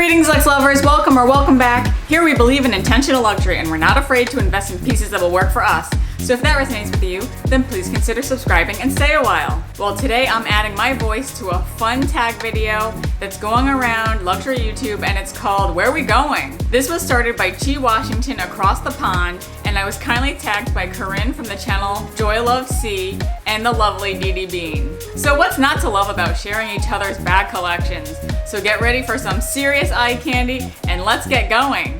Greetings, Lux lovers. Welcome back. Here we believe in intentional luxury and we're not afraid to invest in pieces that will work for us. So if that resonates with you, then please consider subscribing and stay a while. Well, today I'm adding my voice to a fun tag video that's going around luxury YouTube, and it's called Where We Going? This was started by Chi Washington across the pond, and I was kindly tagged by Corinne from the channel Joy Love C and the lovely Dee Dee Bean. So what's not to love about sharing each other's bag collections? So get ready for some serious eye candy and let's get going.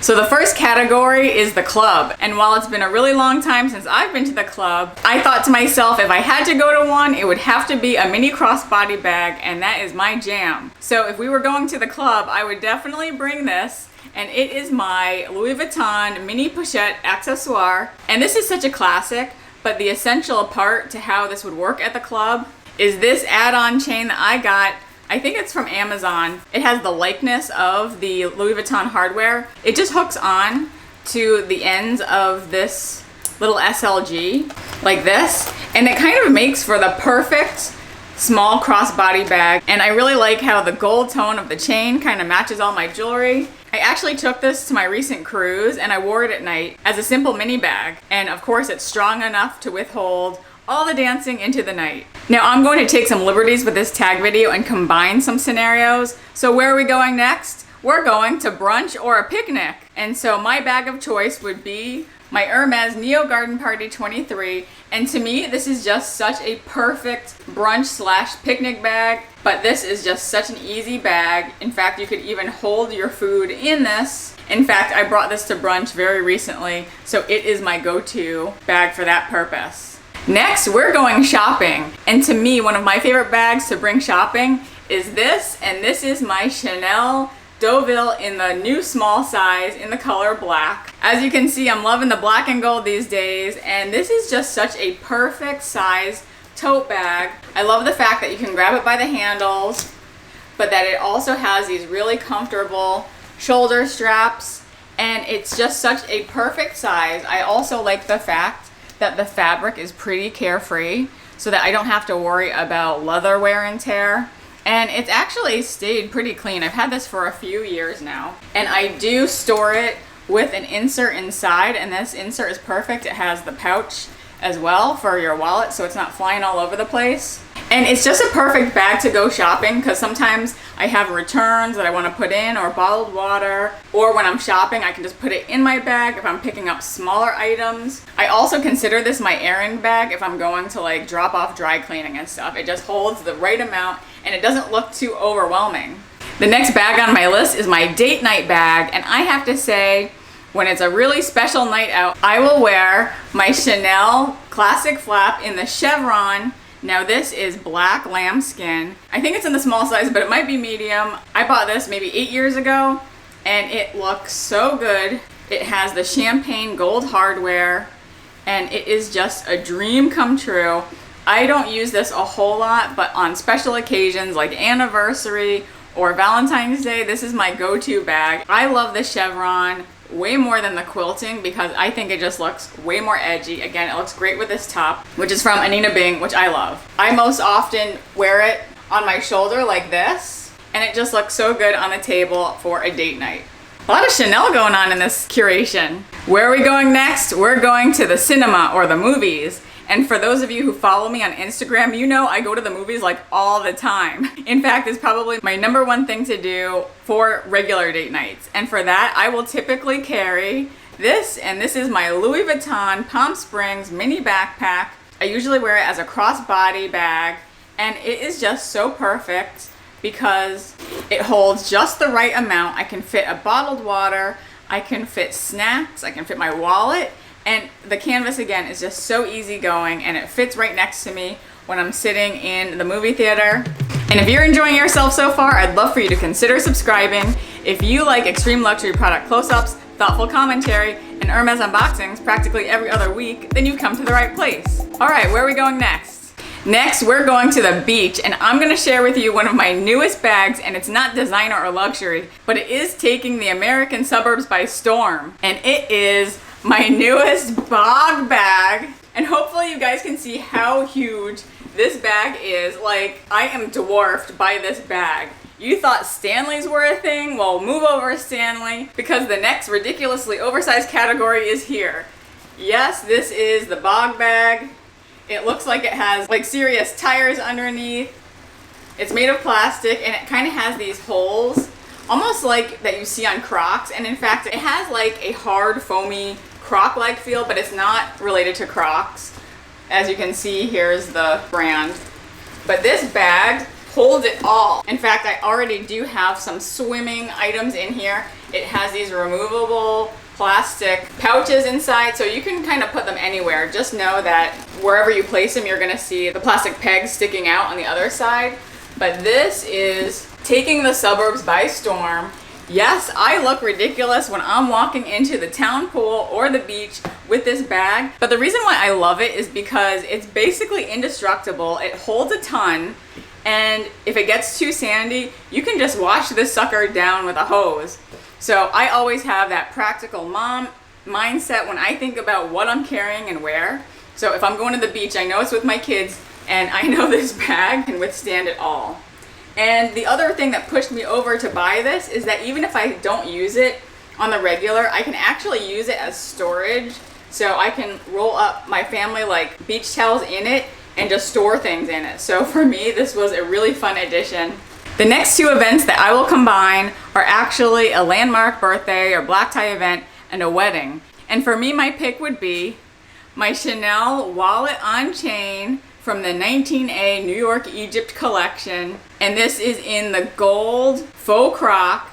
So the first category is the club, and while it's been a really long time since I've been to the club, I thought to myself if I had to go to one, it would have to be a mini crossbody bag, and that is my jam. So if we were going to the club, I would definitely bring this, and it is my Louis Vuitton mini pochette accessoire. And this is such a classic, but the essential part to how this would work at the club is this add-on chain that I got. I think it's from Amazon. It has the likeness of the Louis Vuitton hardware. It just hooks on to the ends of this little SLG like this, and it kind of makes for the perfect small crossbody bag. And I really like how the gold tone of the chain kind of matches all my jewelry. I actually took this to my recent cruise and I wore it at night as a simple mini bag, and of course it's strong enough to withhold all the dancing into the night. Now I'm going to take some liberties with this tag video and combine some scenarios. So where are we going next? We're going to brunch or a picnic. And so my bag of choice would be my Hermes Neo Garden Party 23. And to me, this is just such a perfect brunch slash picnic bag, but this is just such an easy bag. In fact, you could even hold your food in this. In fact, I brought this to brunch very recently, so it is my go-to bag for that purpose. Next, we're going shopping. And to me, one of my favorite bags to bring shopping is this, and this is my Chanel Deauville in the new small size in the color black. As you can see, I'm loving the black and gold these days, and this is just such a perfect size tote bag. I love the fact that you can grab it by the handles, but that it also has these really comfortable shoulder straps, and it's just such a perfect size. I also like the fact that the fabric is pretty carefree so that I don't have to worry about leather wear and tear. And it's actually stayed pretty clean. I've had this for a few years now. And I do store it with an insert inside, and this insert is perfect. It has the pouch as well for your wallet so it's not flying all over the place. And it's just a perfect bag to go shopping, because sometimes I have returns that I want to put in, or bottled water, or when I'm shopping I can just put it in my bag if I'm picking up smaller items. I also consider this my errand bag if I'm going to like drop off dry cleaning and stuff. It just holds the right amount and it doesn't look too overwhelming. The next bag on my list is my date night bag, and I have to say, when it's a really special night out, I will wear my Chanel classic flap in the chevron. Now this is black lambskin. I think it's in the small size, but it might be medium. I bought this maybe 8 years ago, and it looks so good. It has the champagne gold hardware, and it is just a dream come true. I don't use this a whole lot, but on special occasions like anniversary or Valentine's Day, this is my go-to bag. I love the chevron way more than the quilting because I think it just looks way more edgy. Again, it looks great with this top, which is from Anina Bing, which I love. I most often wear it on my shoulder like this, and it just looks so good on the table for a date night. A lot of Chanel going on in this curation. Where are we going next? We're going to the cinema or the movies. And for those of you who follow me on Instagram, you know I go to the movies like all the time. In fact, it's probably my #1 thing to do for regular date nights. And for that, I will typically carry this, and this is my Louis Vuitton Palm Springs mini backpack. I usually wear it as a crossbody bag, and it is just so perfect because it holds just the right amount. I can fit a bottled water, I can fit snacks, I can fit my wallet, and the canvas again is just so easygoing, and it fits right next to me when I'm sitting in the movie theater. And if you're enjoying yourself so far, I'd love for you to consider subscribing. If you like extreme luxury product close-ups, thoughtful commentary, and Hermes unboxings practically every other week, then you've come to the right place. All right, where are we going next? Next, we're going to the beach, and I'm gonna share with you one of my newest bags, and it's not designer or luxury, but it is taking the American suburbs by storm. And it is my newest bog bag, and hopefully you guys can see how huge this bag is. Like, I am dwarfed by this bag. You thought Stanleys were a thing? Well, move over, Stanley, because the next ridiculously oversized category is here. Yes, this is the bog bag. It looks like it has like serious tires underneath. It's made of plastic and it kind of has these holes, almost like that you see on Crocs. And in fact, it has like a hard, foamy Croc-like feel, but it's not related to Crocs. As you can see, here's the brand. But this bag holds it all. In fact, I already do have some swimming items in here. It has these removable plastic pouches inside, so you can kind of put them anywhere. Just know that wherever you place them, you're gonna see the plastic pegs sticking out on the other side. But this is taking the suburbs by storm. Yes, I look ridiculous when I'm walking into the town pool or the beach with this bag, but the reason why I love it is because it's basically indestructible. It holds a ton, and if it gets too sandy, you can just wash this sucker down with a hose. So I always have that practical mom mindset when I think about what I'm carrying and where. So if I'm going to the beach, I know it's with my kids, and I know this bag can withstand it all. And the other thing that pushed me over to buy this is that even if I don't use it on the regular, I can actually use it as storage. So I can roll up my family like beach towels in it and just store things in it. So for me, this was a really fun addition. The next two events that I will combine are actually a landmark birthday or black tie event and a wedding. And for me, my pick would be my Chanel wallet on chain from the 19A New York Egypt collection. And this is in the gold faux croc.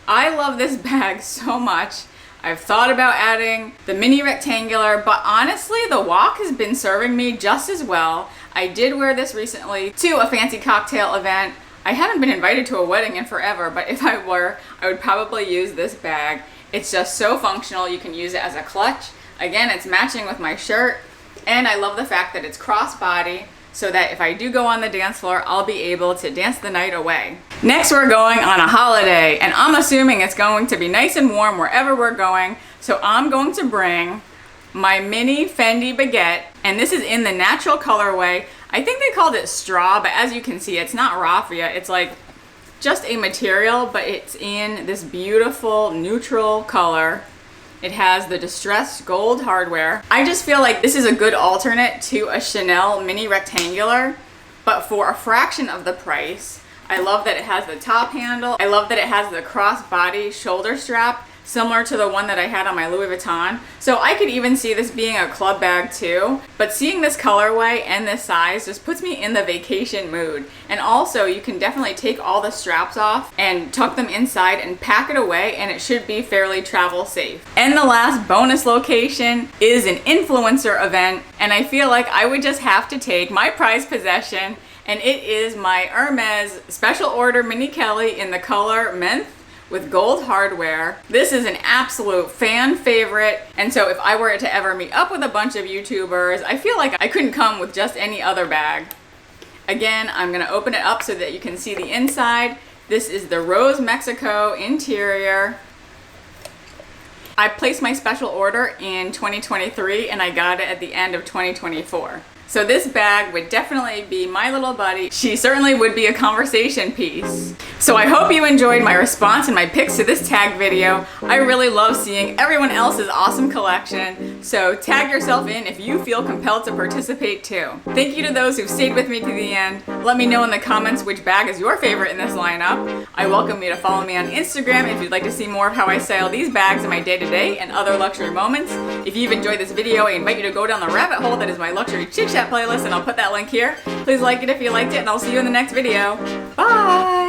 I love this bag so much. I've thought about adding the mini rectangular, but honestly, the walk has been serving me just as well. I did wear this recently to a fancy cocktail event. I haven't been invited to a wedding in forever, but if I were, I would probably use this bag. It's just so functional. You can use it as a clutch. Again, it's matching with my shirt, and I love the fact that it's crossbody, so that if I do go on the dance floor, I'll be able to dance the night away. Next, we're going on a holiday, and I'm assuming it's going to be nice and warm wherever we're going, so I'm going to bring my mini Fendi baguette, and this is in the natural colorway. I think they called it straw, but as you can see, it's not raffia. It's like just a material, but it's in this beautiful neutral color. It has the distressed gold hardware. I just feel like this is a good alternate to a Chanel mini rectangular, but for a fraction of the price. I love that it has the top handle. I love that it has the crossbody shoulder strap, similar to the one that I had on my Louis Vuitton. So I could even see this being a club bag too, but seeing this colorway and this size just puts me in the vacation mood. And also you can definitely take all the straps off and tuck them inside and pack it away, and it should be fairly travel safe. And the last bonus location is an influencer event, and I feel like I would just have to take my prized possession, and it is my Hermes special order mini Kelly in the color menthe with gold hardware. This is an absolute fan favorite, and so if I were to ever meet up with a bunch of YouTubers, I feel like I couldn't come with just any other bag. Again, I'm gonna open it up so that you can see the inside. This is the Rose Mexico interior. I placed my special order in 2023 and I got it at the end of 2024. So this bag would definitely be my little buddy. She certainly would be a conversation piece. So I hope you enjoyed my response and my picks to this tag video. I really love seeing everyone else's awesome collection. So tag yourself in if you feel compelled to participate too. Thank you to those who've stayed with me to the end. Let me know in the comments which bag is your favorite in this lineup. I welcome you to follow me on Instagram if you'd like to see more of how I style these bags in my day-to-day and other luxury moments. If you've enjoyed this video, I invite you to go down the rabbit hole that is my luxury chit chat playlist, and I'll put that link here. Please like it if you liked it, and I'll see you in the next video. Bye!